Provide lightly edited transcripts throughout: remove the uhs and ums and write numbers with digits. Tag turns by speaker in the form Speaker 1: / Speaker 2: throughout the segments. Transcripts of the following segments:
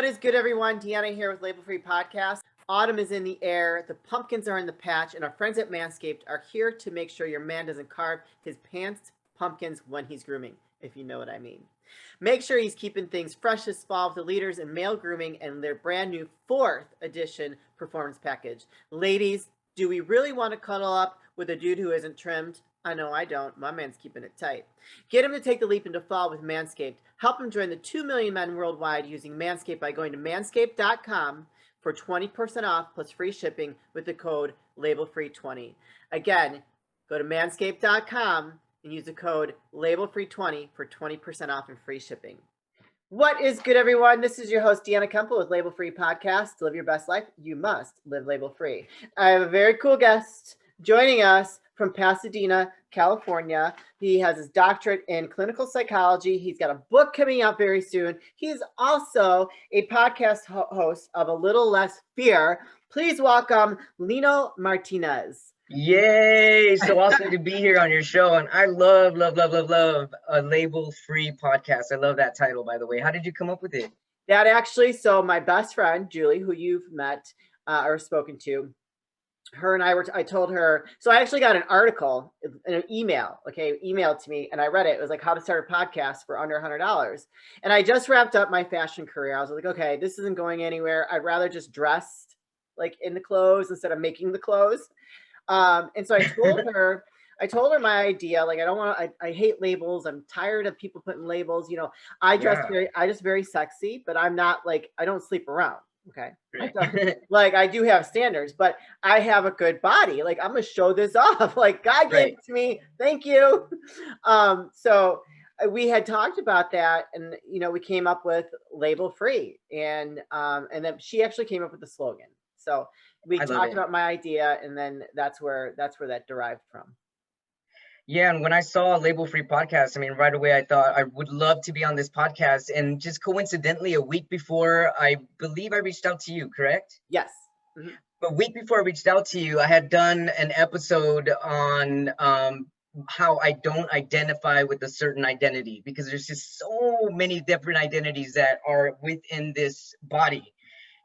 Speaker 1: What is good, everyone? Deanna here with Label Free Podcast. Autumn is in the air, the pumpkins are in the patch, and our friends at Manscaped are here to make sure your man doesn't carve his pants pumpkins when he's grooming, if you know what I mean. Make sure he's keeping things fresh this fall with the leaders in male grooming and their brand new 4th edition performance package. Ladies, do we really want to cuddle up with a dude who isn't trimmed? I know I don't. My man's keeping it tight. Get him to take the leap into fall with Manscaped. Help him join the 2 million men worldwide using Manscaped by going to manscaped.com for 20% off plus free shipping with the code LABELFREE20. Again, go to manscaped.com and use the code LABELFREE20 for 20% off and free shipping. What is good, everyone? This is your host, Deanna Kemple with Label Free Podcast. To live your best life, you must live label free. I have a very cool guest joining us from Pasadena, California. He has his doctorate in clinical psychology. He's got a book coming out very soon. He's also a podcast host of A Little Less Fear. Please welcome Lino Martinez.
Speaker 2: Yay! So awesome to be here on your show. And I love a Label Free Podcast. I love that title, by the way. How did you come up with it?
Speaker 1: That actually, so my best friend, Julie, who you've met or spoken to, her and I told her, so I actually got an article, an emailed to me, and I read it. It was like how to start a podcast for under $100. And I just wrapped up my fashion career. I was like, okay, this isn't going anywhere. I'd rather just dress like in the clothes instead of making the clothes. And so I told her my idea. Like, I hate labels. I'm tired of people putting labels. You know, I dress very sexy, but I'm not like, I don't sleep around. Okay. Like, I do have standards, but I have a good body. Like, I'm gonna show this off. Like, God gave it to me. Thank you. So we had talked about that, and we came up with Label Free, and then she actually came up with the slogan. So we talked about my idea, and then that's where that derived from.
Speaker 2: Yeah, and when I saw a Label Free Podcast, I mean, right away I thought I would love to be on this podcast. And just coincidentally, a week before, I believe I reached out to you, correct?
Speaker 1: Yes. Mm-hmm.
Speaker 2: A week before I reached out to you, I had done an episode on how I don't identify with a certain identity, because there's just so many different identities that are within this body.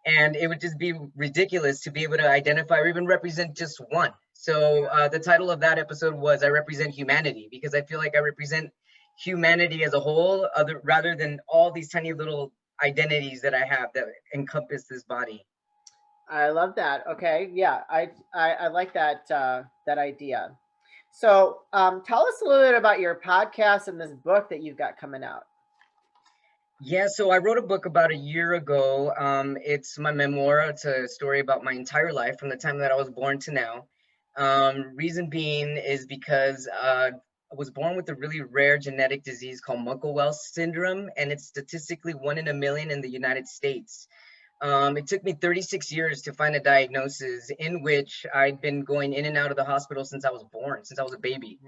Speaker 2: And it would just be ridiculous to be able to identify or even represent just one. So the title of that episode was I Represent Humanity, because I feel like I represent humanity as a whole, rather than all these tiny little identities that I have that encompass this body.
Speaker 1: I love that. Okay. Yeah, I like that idea. So tell us a little bit about your podcast and this book that you've got coming out.
Speaker 2: Yeah, so I wrote a book about a year ago. It's my memoir. It's a story about my entire life from the time that I was born to now. Reason being is because I was born with a really rare genetic disease called Muckle-Wells syndrome, and it's statistically 1 in a million in the United States. It took me 36 years to find a diagnosis, in which I'd been going in and out of the hospital since I was born, since I was a baby.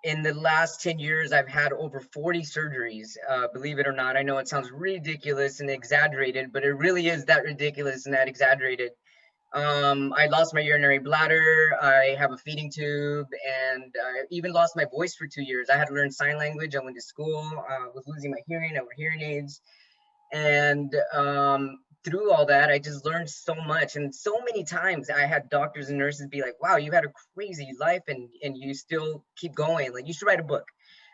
Speaker 2: In the last 10 years, I've had over 40 surgeries, believe it or not. I know it sounds ridiculous and exaggerated, but it really is that ridiculous and that exaggerated. I lost my urinary bladder, I have a feeding tube, and I even lost my voice for 2 years. I had to learn sign language. I went to school, was losing my hearing, I wore hearing aids. And through all that, I just learned so much. And so many times I had doctors and nurses be like, wow, you've had a crazy life and you still keep going. Like, you should write a book.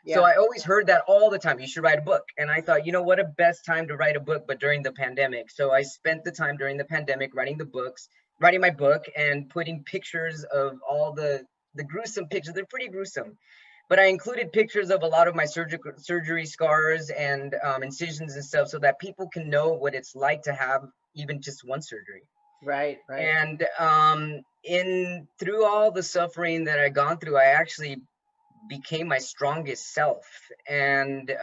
Speaker 2: Yeah. So I always heard that all the time. You should write a book. And I thought, what a best time to write a book, but during the pandemic. So I spent the time during the pandemic writing my book and putting pictures of all the gruesome pictures. They're pretty gruesome. But I included pictures of a lot of my surgery scars and incisions and stuff, so that people can know what it's like to have even just one surgery.
Speaker 1: Right.
Speaker 2: And through all the suffering that I've gone through, I actually became my strongest self. And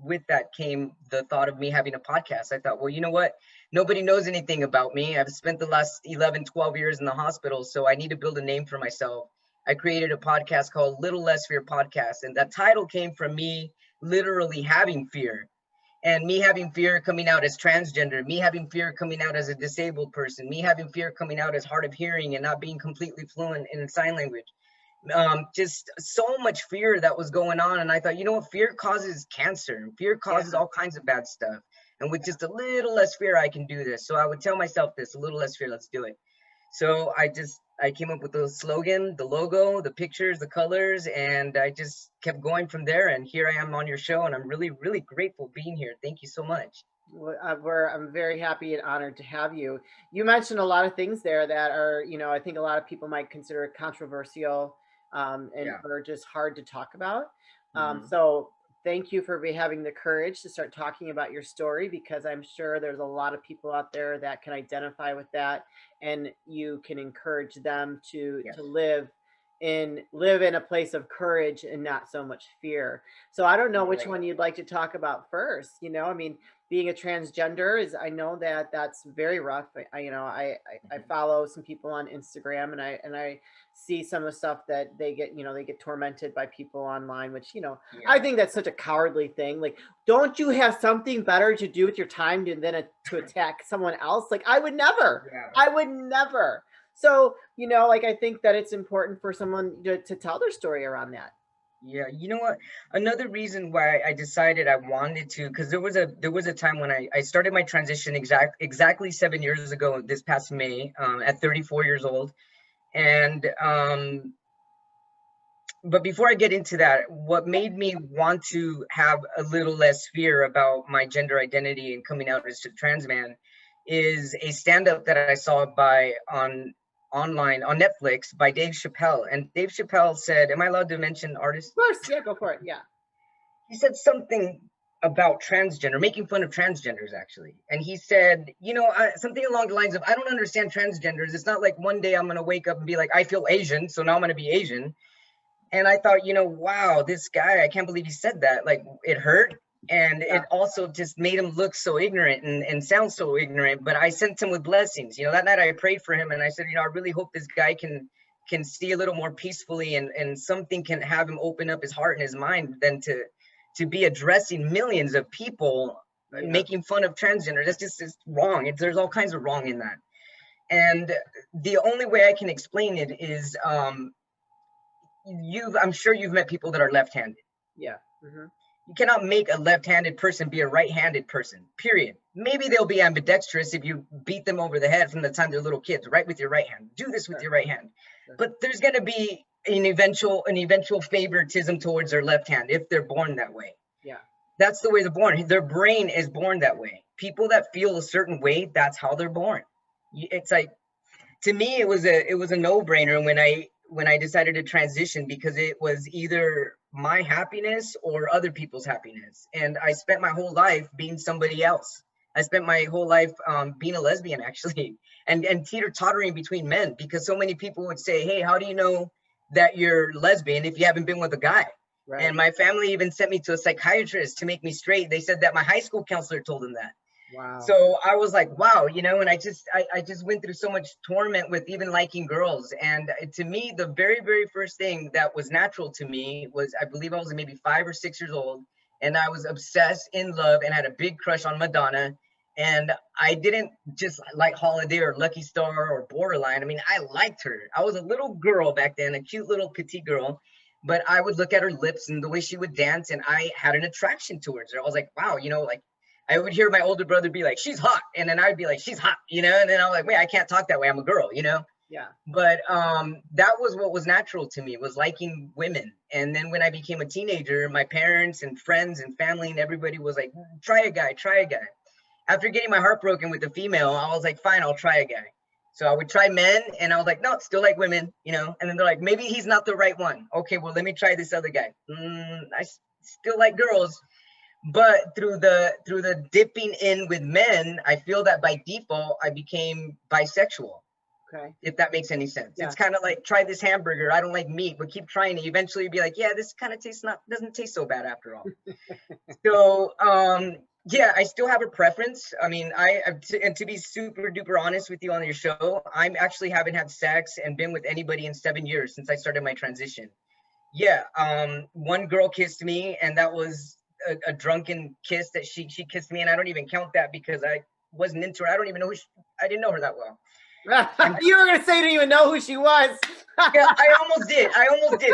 Speaker 2: with that came the thought of me having a podcast. I thought, well, you know what? Nobody knows anything about me. I've spent the last 11, 12 years in the hospital, so I need to build a name for myself. I created a podcast called Little Less Fear Podcast. And that title came from me literally having fear, and me having fear coming out as transgender, me having fear coming out as a disabled person, me having fear coming out as hard of hearing and not being completely fluent in sign language. just so much fear that was going on. And I thought, you know what, fear causes cancer, and fear causes all kinds of bad stuff. And with just a little less fear, I can do this. So I would tell myself this, a little less fear, let's do it. So I came up with the slogan, the logo, the pictures, the colors, and I just kept going from there. And here I am on your show, and I'm really, really grateful being here. Thank you so much.
Speaker 1: Well, I'm very happy and honored to have you. You mentioned a lot of things there that are, I think a lot of people might consider controversial, and
Speaker 2: Yeah.
Speaker 1: are just hard to talk about.
Speaker 2: Hmm.
Speaker 1: So thank you for having the courage to start talking about your story, because I'm sure there's a lot of people out there that can identify with that, and you can encourage them to
Speaker 2: Yes.
Speaker 1: live in a place of courage and not so much fear. So I don't know which
Speaker 2: Right.
Speaker 1: one you'd like to talk about first. I mean, being a transgender is, I know that that's very rough. I
Speaker 2: Mhm.
Speaker 1: follow some people on Instagram, and I see some of the stuff that they get tormented by people online, which I
Speaker 2: Yeah.
Speaker 1: think that's such a cowardly thing. Like, don't you have something better to do with your time to attack someone else? Like,
Speaker 2: Yeah.
Speaker 1: I would never. So, like, I think that it's important for someone to tell their story around that.
Speaker 2: Yeah, you know what? Another reason why I decided I wanted to, because there was a time when I started my transition exactly 7 years ago this past May, at 34 years old. And but before I get into that, what made me want to have a little less fear about my gender identity and coming out as a trans man is a stand-up that I saw by on online on Netflix by Dave Chappelle. And Dave Chappelle said, am I allowed to mention artists?
Speaker 1: Of course, yeah, go for it. Yeah.
Speaker 2: He said something about transgender, making fun of transgenders actually. And he said, something along the lines of, I don't understand transgenders. It's not like one day I'm going to wake up and be like, I feel Asian, so now I'm going to be Asian. And I thought, wow, this guy, I can't believe he said that. Like, it hurt. And
Speaker 1: Yeah.
Speaker 2: it also just made him look so ignorant and sound so ignorant. But I sent him with blessings. That night I prayed for him and I said, I really hope this guy can see a little more peacefully, and something can have him open up his heart and his mind than to be addressing millions of people
Speaker 1: Yeah.
Speaker 2: making fun of transgender. That's just it's wrong. There's all kinds of wrong in that. And the only way I can explain it is I'm sure you've met people that are left-handed.
Speaker 1: Yeah. Hmm.
Speaker 2: You cannot make a left-handed person be a right-handed person, period. Maybe they'll be ambidextrous if you beat them over the head from the time they're little kids. Write with your right hand, do this with
Speaker 1: Sure.
Speaker 2: your right hand.
Speaker 1: Sure.
Speaker 2: But there's going to be an eventual favoritism towards their left hand if they're born that way.
Speaker 1: Yeah.
Speaker 2: That's the way they're born. Their brain is born that way. People that feel a certain way, that's how they're born. It's like, to me, it was a no-brainer when I decided to transition, because it was either my happiness or other people's happiness. And I spent my whole life being somebody else. I spent my whole life being a lesbian, actually, and teeter-tottering between men, because so many people would say, hey, how do you know that you're lesbian if you haven't been with a guy?
Speaker 1: Right.
Speaker 2: And my family even sent me to a psychiatrist to make me straight. They said that my high school counselor told them that.
Speaker 1: Wow.
Speaker 2: So I was like, wow, and I just went through so much torment with even liking girls. And to me, the very, very first thing that was natural to me was, I believe I was maybe 5 or 6 years old, and I was obsessed, in love, and had a big crush on Madonna. And I didn't just like Holiday or Lucky Star or Borderline. I mean, I liked her. I was a little girl back then, a cute little petite girl. But I would look at her lips and the way she would dance, and I had an attraction towards her. I was like, wow, like, I would hear my older brother be like, she's hot. And then I'd be like, she's hot, and then I'm like, wait, I can't talk that way. I'm a girl.
Speaker 1: Yeah.
Speaker 2: But that was what was natural to me, was liking women. And then when I became a teenager, my parents and friends and family and everybody was like, try a guy, try a guy. After getting my heart broken with a female, I was like, fine, I'll try a guy. So I would try men, and I was like, no, still like women. And then they're like, maybe he's not the right one. Okay, well, let me try this other guy. I still like girls. But through the dipping in with men, I feel that by default I became bisexual,
Speaker 1: Okay.
Speaker 2: if that makes any sense.
Speaker 1: Yeah.
Speaker 2: It's kind of like, try this hamburger, I don't like meat, but keep trying it. Eventually you'll be like, yeah, this kind of doesn't taste so bad after all. So yeah, I still have a preference. I mean, and to be super duper honest with you on your show, I actually haven't had sex and been with anybody in 7 years since I started my transition. Yeah, one girl kissed me, and that was a drunken kiss that she kissed me, and I don't even count that because I wasn't into her. I don't even know I didn't know her that well. I'm
Speaker 1: You were gonna say you didn't even know who she was.
Speaker 2: Yeah, I almost did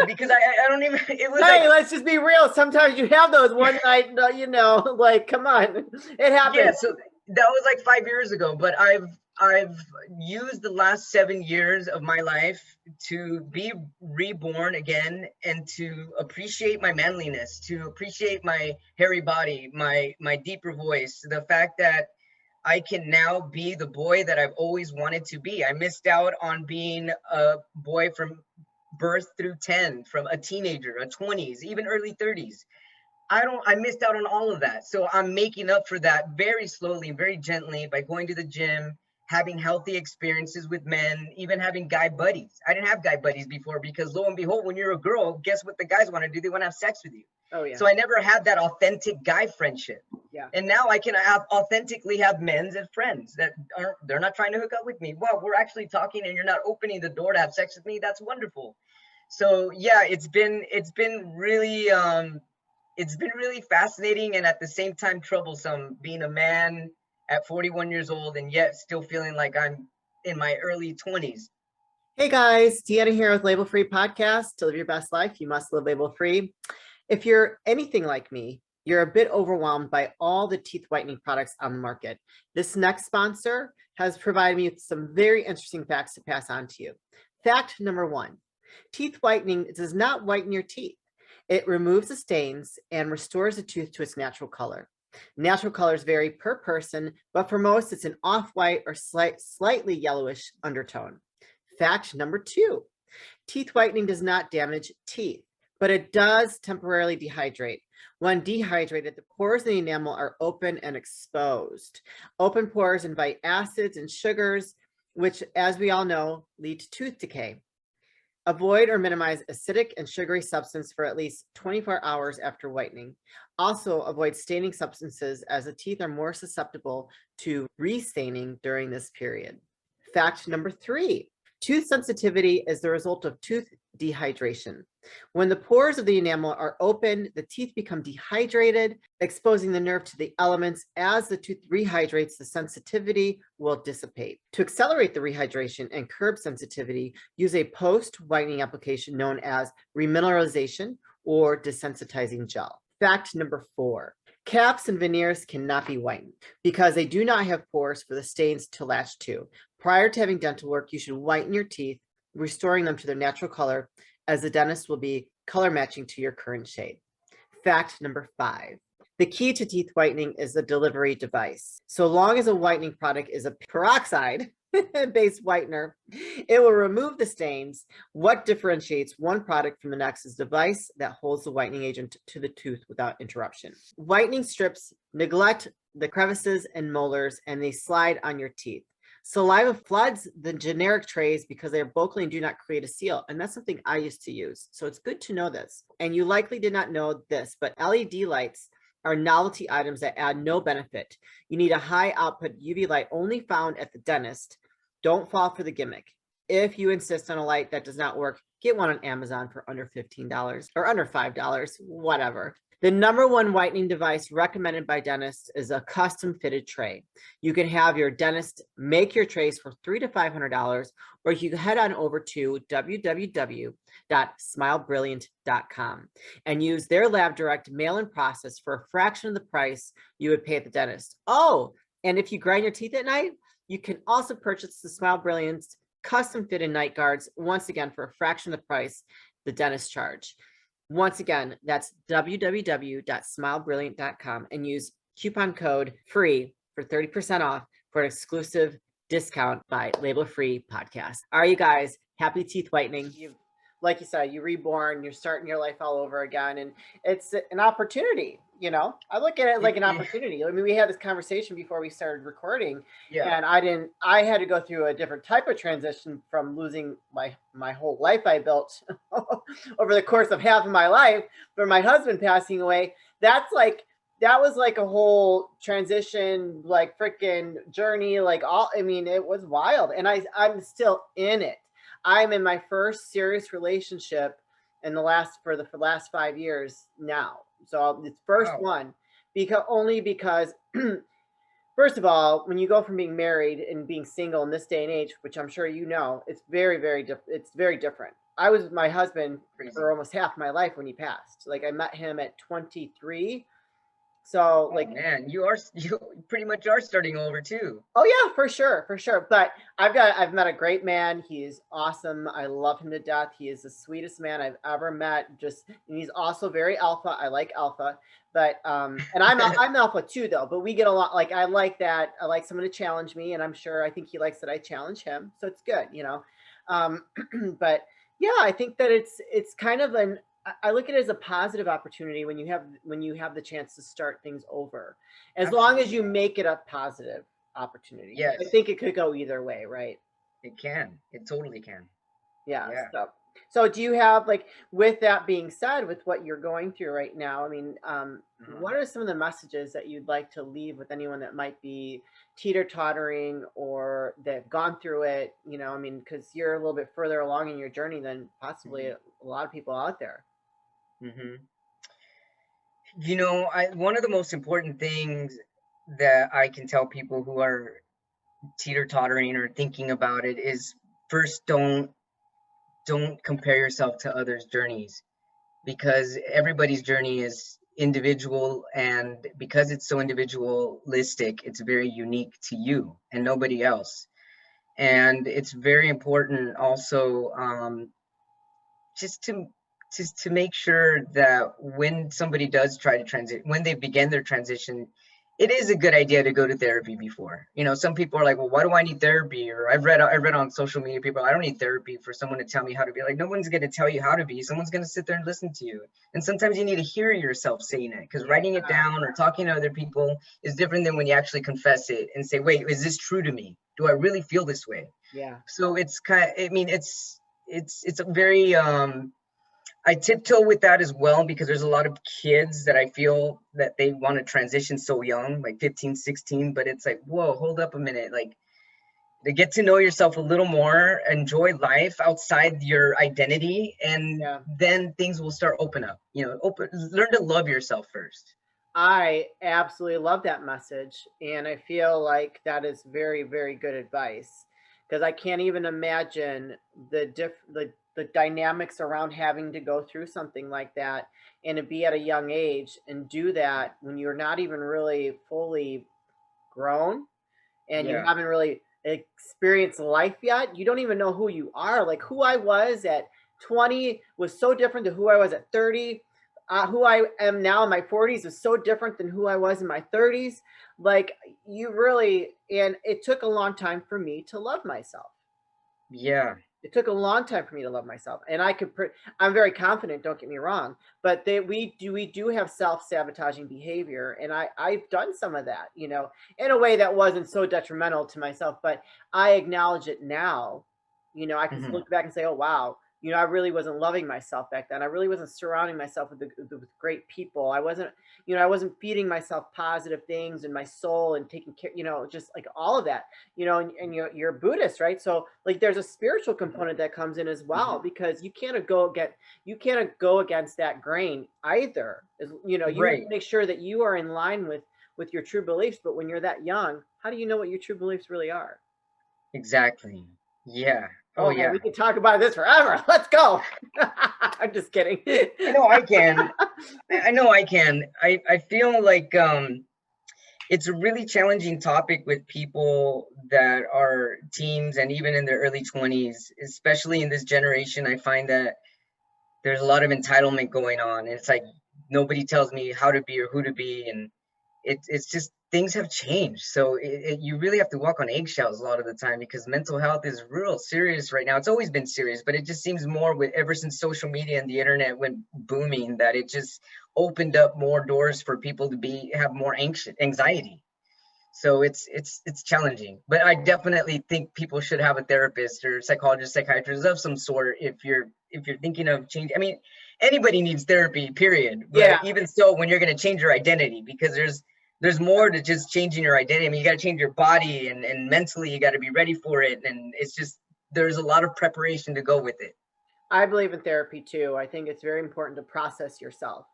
Speaker 2: because I don't even. It was
Speaker 1: Hey,
Speaker 2: like,
Speaker 1: let's just be real. Sometimes you have those one night, you know, like, come on, it
Speaker 2: yeah.
Speaker 1: happens.
Speaker 2: So that was like 5 years ago, but I've used the last 7 years of my life to be reborn again and to appreciate my manliness, to appreciate my hairy body, my deeper voice, the fact that I can now be the boy that I've always wanted to be. I missed out on being a boy from birth through 10, from a teenager, a 20s, even early 30s. I missed out on all of that. So I'm making up for that very slowly, very gently by going to the gym, having healthy experiences with men, even having guy buddies. I didn't have guy buddies before because lo and behold, when you're a girl, guess what the guys want to do? They want to have sex with you.
Speaker 1: Oh yeah.
Speaker 2: So I never had that authentic guy friendship.
Speaker 1: Yeah.
Speaker 2: And now I can authentically have men's as friends that they're not trying to hook up with me. Well, we're actually talking and you're not opening the door to have sex with me. That's wonderful. So yeah, it's been really fascinating and at the same time troublesome being a man at 41 years old and yet still feeling like I'm in my early 20s.
Speaker 1: Hey guys, Deanna here with Label Free Podcast. To live your best life, you must live label free. If you're anything like me, you're a bit overwhelmed by all the teeth whitening products on the market. This next sponsor has provided me with some very interesting facts to pass on to you. Fact number one, teeth whitening does not whiten your teeth. It removes the stains and restores the tooth to its natural color. Natural colors vary per person, but for most, it's an off-white or slightly yellowish undertone. Fact number two, teeth whitening does not damage teeth, but it does temporarily dehydrate. When dehydrated, the pores in the enamel are open and exposed. Open pores invite acids and sugars, which, as we all know, lead to tooth decay. Avoid or minimize acidic and sugary substance for at least 24 hours after whitening. Also, avoid staining substances as the teeth are more susceptible to restaining during this period. Fact number three, tooth sensitivity is the result of tooth dehydration. When the pores of the enamel are open, the teeth become dehydrated, exposing the nerve to the elements. As the tooth rehydrates, the sensitivity will dissipate. To accelerate the rehydration and curb sensitivity, use a post-whitening application known as remineralization or desensitizing gel. Fact number four, caps and veneers cannot be whitened because they do not have pores for the stains to latch to. Prior to having dental work, you should whiten your teeth, restoring them to their natural color, as the dentist will be color matching to your current shade. Fact number five, the key to teeth whitening is the delivery device. So long as a whitening product is a peroxide based whitener, it will remove the stains. What differentiates one product from the next is the device that holds the whitening agent to the tooth without interruption. Whitening strips neglect the crevices and molars, and they slide on your teeth. Saliva floods the generic trays because they are bulky and do not create a seal. And that's something I used to use. So it's good to know this. And you likely did not know this, but LED lights are novelty items that add no benefit. You need a high output UV light only found at the dentist. Don't fall for the gimmick. If you insist on a light that does not work, get one on Amazon for under $15 or under $5, whatever. The number one whitening device recommended by dentists is a custom fitted tray. You can have your dentist make your trays for $300 to $500, or you can head on over to www.smilebrilliant.com and use their lab direct mail-in process for a fraction of the price you would pay at the dentist. Oh, and if you grind your teeth at night, you can also purchase the Smile Brilliant's custom fitted night guards, once again for a fraction of the price the dentist charge. Once again, that's www.smilebrilliant.com and use coupon code FREE for 30% off for an exclusive discount by Label Free Podcast. All right, you guys, happy teeth whitening. Like you said, you're reborn, you're starting your life all over again, and it's an opportunity. You know, I look at it like an opportunity. I mean, we had this conversation before we started recording, and I had to go through a different type of transition from losing my whole life I built over the course of half of my life, for my husband passing away. That was like a whole transition, like freaking journey, like I mean, it was wild, and I'm still in it. I'm in my first serious relationship in the last 5 years now. So it's first one, because First of all, when you go from being married and being single in this day and age, which I'm sure you know, it's very, very it's very different. I was with my husband for
Speaker 2: Crazy.
Speaker 1: almost half my life when he passed. Like I met him at 23. So
Speaker 2: Oh
Speaker 1: like,
Speaker 2: man, you are you pretty much are starting over too.
Speaker 1: oh yeah, for sure, for sure. But I've met a great man. He's awesome. I love him to death. He is the sweetest man I've ever met. Just and he's also very alpha. I like alpha. But and I'm alpha too though, but we get along. Like I like that. I like someone to challenge me, and I'm sure I think he likes that I challenge him. So it's good, you know. Um but yeah, I think that it's kind of an I look at it as a positive opportunity when you have the chance to start things over, as long as you
Speaker 2: Absolutely.
Speaker 1: make it a positive opportunity. I
Speaker 2: Yes,
Speaker 1: think it could go either way, right?
Speaker 2: it can. It totally can.
Speaker 1: Yeah.
Speaker 2: Yeah.
Speaker 1: So do you have like, with that being said, with what you're going through right now, I mean,
Speaker 2: Uh-huh.
Speaker 1: what are some of the messages that you'd like to leave with anyone that might be teeter-tottering or that gone through it? You know, I mean, because you're a little bit further along in your journey than possibly
Speaker 2: hmm
Speaker 1: a lot of people out there.
Speaker 2: hmm You know, I one of the most important things that I can tell people who are teeter-tottering or thinking about it is first don't compare yourself to others' journeys because everybody's journey is individual, and because it's so individualistic, it's very unique to you and nobody else. And it's very important also, just to make sure that when somebody does try to transit, when they begin their transition, it is a good idea to go to therapy before. You know, some people are like, well, why do I need therapy? Or I read on social media, people, I don't need therapy for someone to tell me how to be. Like, no one's going to tell you how to be. Someone's going to sit there and listen to you. And sometimes you need to hear yourself saying it, because writing it
Speaker 1: Yeah.
Speaker 2: down or talking to other people is different than when you actually confess it and say, wait, is this true to me? Do I really feel this way?
Speaker 1: Yeah.
Speaker 2: So it's kind of, I mean, it's a very, I tiptoe with that as well, because there's a lot of kids that I feel that they want to transition so young, like 15, 16, but it's like, whoa, hold up a minute. Like, to get to know yourself a little more, enjoy life outside your identity, and
Speaker 1: Yeah.
Speaker 2: then things will start open up. You know, learn to love yourself first.
Speaker 1: I absolutely love that message. And I feel like that is very, very good advice because I can't even imagine the dynamics around having to go through something like that and to be at a young age and do that when you're not even really fully grown and you
Speaker 2: Yeah.
Speaker 1: haven't really experienced life yet. You don't even know who you are. Like who I was at 20 was so different to who I was at 30. Who I am now in my 40s is so different than who I was in my 30s. Like you really, and it took a long time for me to love myself.
Speaker 2: Yeah.
Speaker 1: It took a long time for me to love myself, and I'm very confident, don't get me wrong, but we do have self-sabotaging behavior, and I've done some of that, you know, in a way that wasn't so detrimental to myself, but I acknowledge it now. You know, I can
Speaker 2: hmm
Speaker 1: look back and say, oh wow, you know, I really wasn't loving myself back then. I really wasn't surrounding myself with great people. I wasn't, you know, I wasn't feeding myself positive things in my soul and taking care, you know, just like all of that, you know, and you're Buddhist, right? So like there's a spiritual component that comes in as well,
Speaker 2: hmm
Speaker 1: because you can't go against that grain either. Is, you know, you have to
Speaker 2: Right.
Speaker 1: make sure that you are in line with your true beliefs. But when you're that young, how do you know what your true beliefs really are?
Speaker 2: Exactly. Yeah. Oh
Speaker 1: Oh man,
Speaker 2: yeah.
Speaker 1: we could talk about this forever. Let's go. I'm just kidding.
Speaker 2: I know I can. I know I can. I feel like it's a really challenging topic with people that are teens and even in their early 20s, especially in this generation. I find that there's a lot of entitlement going on. It's like nobody tells me how to be or who to be, and it's just things have changed. So you really have to walk on eggshells a lot of the time, because mental health is real serious right now. It's always been serious, but it just seems more with ever since social media and the internet went booming, that it just opened up more doors for people to be have more anxiety. So it's challenging, but I definitely think people should have a therapist or psychologist, psychiatrist of some sort if you're thinking of change. I mean, anybody needs therapy, period. But
Speaker 1: Yeah,
Speaker 2: even so, when you're going to change your identity, because there's more to just changing your identity. I mean, you got to change your body, and mentally you got to be ready for it, and it's just there's a lot of preparation to go with it.
Speaker 1: I believe in therapy too. I think it's very important to process yourself.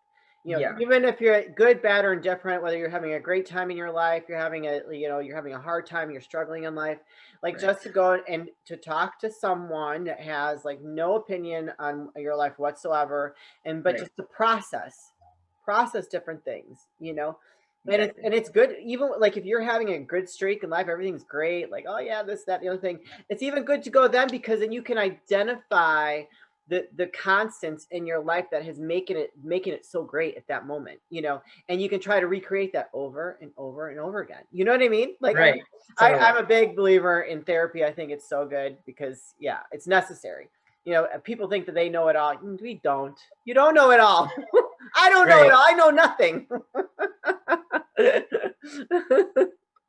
Speaker 1: You know,
Speaker 2: Yeah,
Speaker 1: even if you're good, bad, or indifferent, whether you're having a great time in your life, you're having a, you know, you're having a hard time, you're struggling in life, like
Speaker 2: right,
Speaker 1: just to go and to talk to someone that has like no opinion on your life whatsoever, and but
Speaker 2: right,
Speaker 1: just to process different things, you know.
Speaker 2: exactly.
Speaker 1: And it's good, even like if you're having a good streak in life, everything's great, like, oh yeah, this, that, the other thing. It's even good to go then, because then you can identify the constants in your life that has making it so great at that moment, you know, and you can try to recreate that over and over and over again. You know what I mean? Like
Speaker 2: Right,
Speaker 1: I'm
Speaker 2: totally.
Speaker 1: a big believer in therapy. I think it's so good because yeah, it's necessary. You know, people think that they know it all. We don't. You don't know it all. I don't know it
Speaker 2: Right.
Speaker 1: all. I know nothing.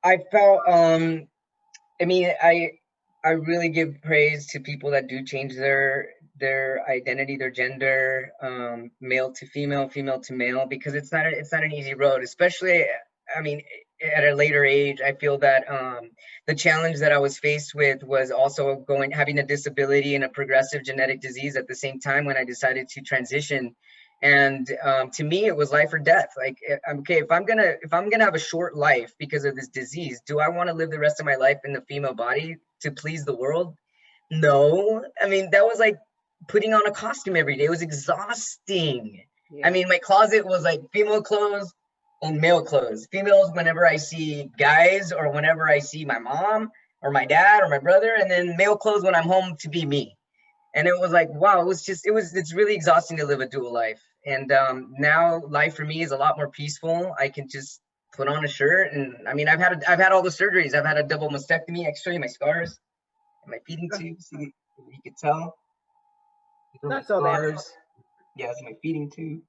Speaker 2: I felt I mean, I really give praise to people that do change their identity, their gender, male to female, female to male, because it's not an easy road, especially, I mean, at a later age. I feel that the challenge that I was faced with was also having a disability and a progressive genetic disease at the same time when I decided to transition. And to me, it was life or death. Like, okay, if I'm gonna have a short life because of this disease, do I want to live the rest of my life in the female body to please the world? No. I mean, that was like putting on a costume every day. It was exhausting. I
Speaker 1: Yeah.
Speaker 2: mean, my closet was like female clothes and male clothes. Females whenever I see guys, or whenever I see my mom or my dad or my brother, and then male clothes when I'm home to be me. And it was like, wow, it's really exhausting to live a dual life. And now life for me is a lot more peaceful. I can just put on a shirt, and I mean, I've had all the surgeries. I've had a double mastectomy. I can show you my scars and my feeding tube. See, you can tell these are my
Speaker 1: Not so bad.
Speaker 2: scars. Yeah, it's my feeding tube.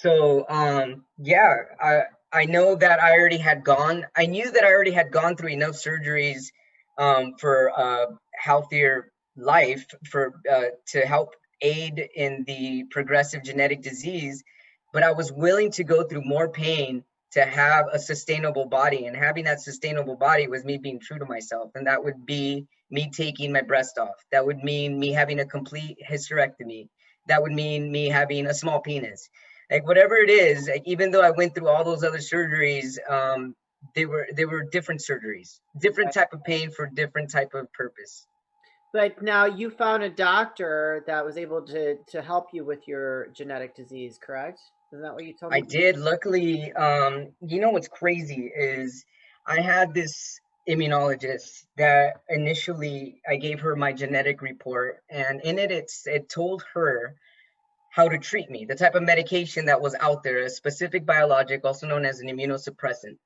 Speaker 2: So yeah, I know that I knew that I already had gone through enough surgeries for healthier life, for to help aid in the progressive genetic disease, but I was willing to go through more pain to have a sustainable body. And having that sustainable body was me being true to myself, and that would be me taking my breast off. That would mean me having a complete hysterectomy. That would mean me having a small penis. Like, whatever it is, like, even though I went through all those other surgeries, they were different surgeries, different type of pain for different type of purpose.
Speaker 1: But now you found a doctor that was able to help you with your genetic disease, correct? Isn't that what you told
Speaker 2: I
Speaker 1: me?
Speaker 2: did. Luckily, you know what's crazy is I had this immunologist that initially I gave her my genetic report, and in it told her how to treat me, the type of medication that was out there, a specific biologic, also known as an immunosuppressant.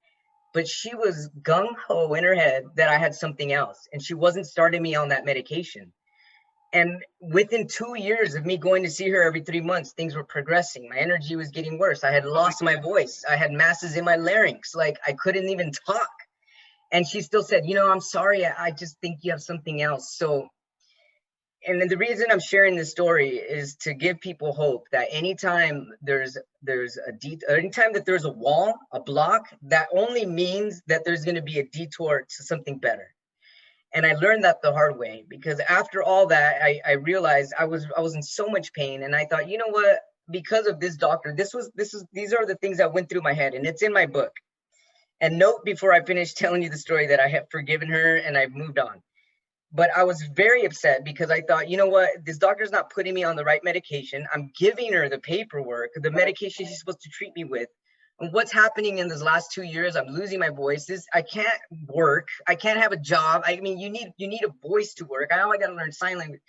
Speaker 2: But she was gung ho in her head that I had something else, and she wasn't starting me on that medication. And within 2 years of me going to see her every 3 months, things were progressing. My energy was getting worse. I had lost my voice. I had masses in my larynx. Like, I couldn't even talk. And she still said, I'm sorry. I just think you have something else. So, and then the reason I'm sharing this story is to give people hope that anytime anytime that there's a wall, a block, that only means that there's going to be a detour to something better. And I learned that the hard way, because after all that, I realized I was in so much pain, and I thought, you know what? Because of this doctor, these are the things that went through my head, and it's in my book. And note before I finish telling you the story that I have forgiven her and I've moved on. But I was very upset because I thought, you know what? This doctor's not putting me on the right medication. I'm giving her the paperwork, the medication she's supposed to treat me with. And what's happening in this last 2 years? I'm losing my voice. I can't work. I can't have a job. I mean, you need a voice to work. I got to learn sign language.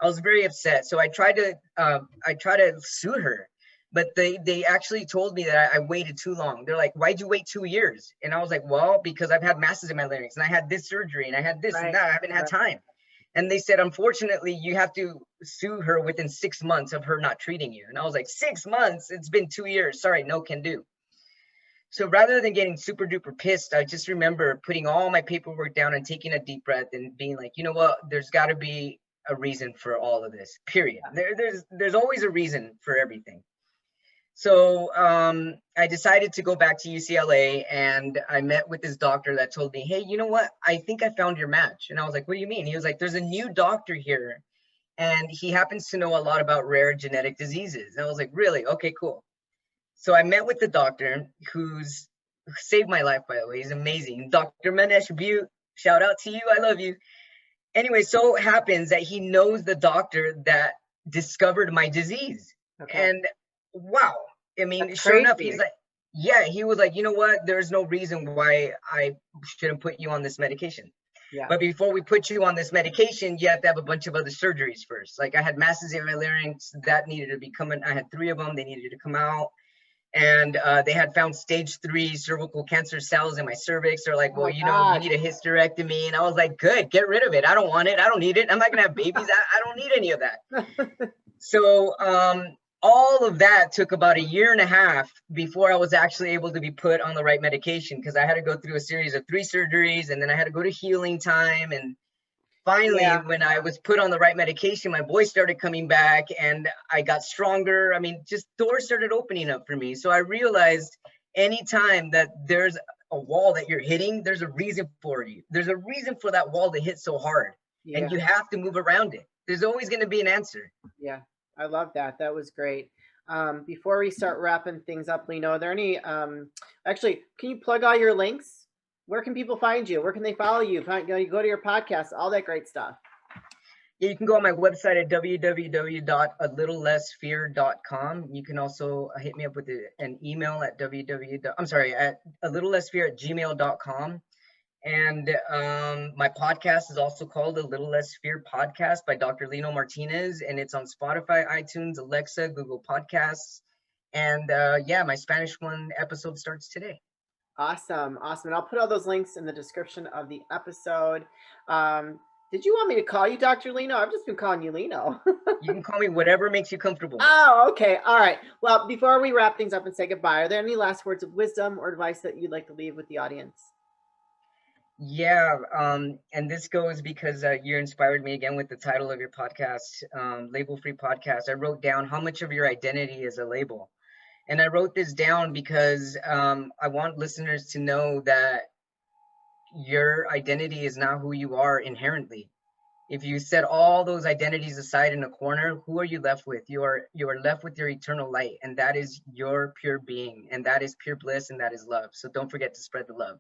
Speaker 2: I was very upset. So I tried to sue her, but they actually told me that I waited too long. They're like, "Why'd you wait 2 years?" And I was like, "Well, because I've had masses in my larynx, and I had this surgery, and I had this and
Speaker 1: Right.
Speaker 2: that. I haven't had
Speaker 1: Right.
Speaker 2: time." And they said, "Unfortunately, you have to sue her within 6 months of her not treating you." And I was like, 6 months? It's been 2 years. Sorry, no can do. So rather than getting super duper pissed, I just remember putting all my paperwork down and taking a deep breath and being like, you know what? There's got to be a reason for all of this. Period. There's always a reason for everything. So I decided to go back to UCLA, and I met with this doctor that told me, "Hey, you know what? I think I found your match." And I was like, "What do you mean?" He was like, "There's a new doctor here, and he happens to know a lot about rare genetic diseases." And I was like, "Really? Okay, cool." So I met with the doctor who saved my life, by the way. He's amazing. Dr. Manesh Butte, shout out to you. I love you. Anyway, so it happens that he knows the doctor that discovered my disease.
Speaker 1: Okay.
Speaker 2: And wow. I mean,
Speaker 1: That's
Speaker 2: sure enough,
Speaker 1: crazy.
Speaker 2: he's like, yeah, he was like, you know what? There's no reason why I shouldn't put you on this medication.
Speaker 1: Yeah.
Speaker 2: But before we put you on this medication, you have to have a bunch of other surgeries first. Like I had masses in my larynx that needed to be coming. I had 3 of them. They needed to come out. And they had found stage 3 cervical cancer cells in my cervix. They're like,
Speaker 1: Oh
Speaker 2: well,
Speaker 1: my
Speaker 2: you know, you
Speaker 1: God.
Speaker 2: need a hysterectomy. And I was like, good, get rid of it. I don't want it. I don't need it. I'm not going to have babies. I don't need any of that. So all of that took about 1.5 years before I was actually able to be put on the right medication, because I had to go through a series of 3 surgeries, and then I had to go to healing time. And finally,
Speaker 1: Yeah.
Speaker 2: when I was put on the right medication, my voice started coming back and I got stronger. I mean, just doors started opening up for me. So I realized anytime that there's a wall that you're hitting, there's a reason for you. There's a reason for that wall to hit so hard,
Speaker 1: Yeah.
Speaker 2: and you have to move around it. There's always going to be an answer.
Speaker 1: Yeah. I love that. That was great. Before we start wrapping things up, Lino, are there any, actually, can you plug all your links? Where can people find you? Where can they follow you? You go to your podcast, all that great stuff.
Speaker 2: Yeah, you can go on my website at www.alittlelessfear.com. You can also hit me up with an email at at alittlelessfear@gmail.com. And my podcast is also called A Little Less Fear Podcast by Dr. Lino Martinez, and it's on Spotify, iTunes, Alexa, Google Podcasts. And yeah, my Spanish one episode starts today.
Speaker 1: Awesome. Awesome. And I'll put all those links in the description of the episode. Did you want me to call you Dr. Lino? I've just been calling you Lino.
Speaker 2: You can call me whatever makes you comfortable.
Speaker 1: Oh, okay. All right. Well, before we wrap things up and say goodbye, are there any last words of wisdom or advice that you'd like to leave with the audience?
Speaker 2: Yeah, and this goes because you inspired me again with the title of your podcast, Label Free Podcast. I wrote down how much of your identity is a label. And I wrote this down because I want listeners to know that your identity is not who you are inherently. If you set all those identities aside in a corner, who are you left with? You are left with your eternal light, and that is your pure being, and that is pure bliss, and that is love. So don't forget to spread the love.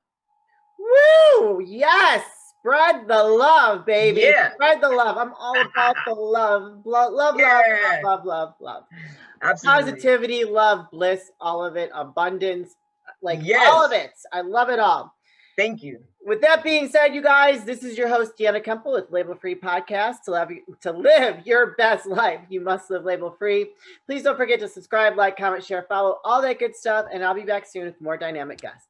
Speaker 1: Woo! Yes! Spread the love, baby.
Speaker 2: Yeah.
Speaker 1: Spread the love. I'm all about the love. Love,
Speaker 2: Yeah.
Speaker 1: love.
Speaker 2: Absolutely.
Speaker 1: Positivity, love, bliss, all of it, abundance, like
Speaker 2: Yes.
Speaker 1: all of it. I love it all.
Speaker 2: Thank you.
Speaker 1: With that being said, you guys, this is your host, Deanna Kemple with Label Free Podcast. To live your best life, you must live label free. Please don't forget to subscribe, like, comment, share, follow, all that good stuff. And I'll be back soon with more dynamic guests.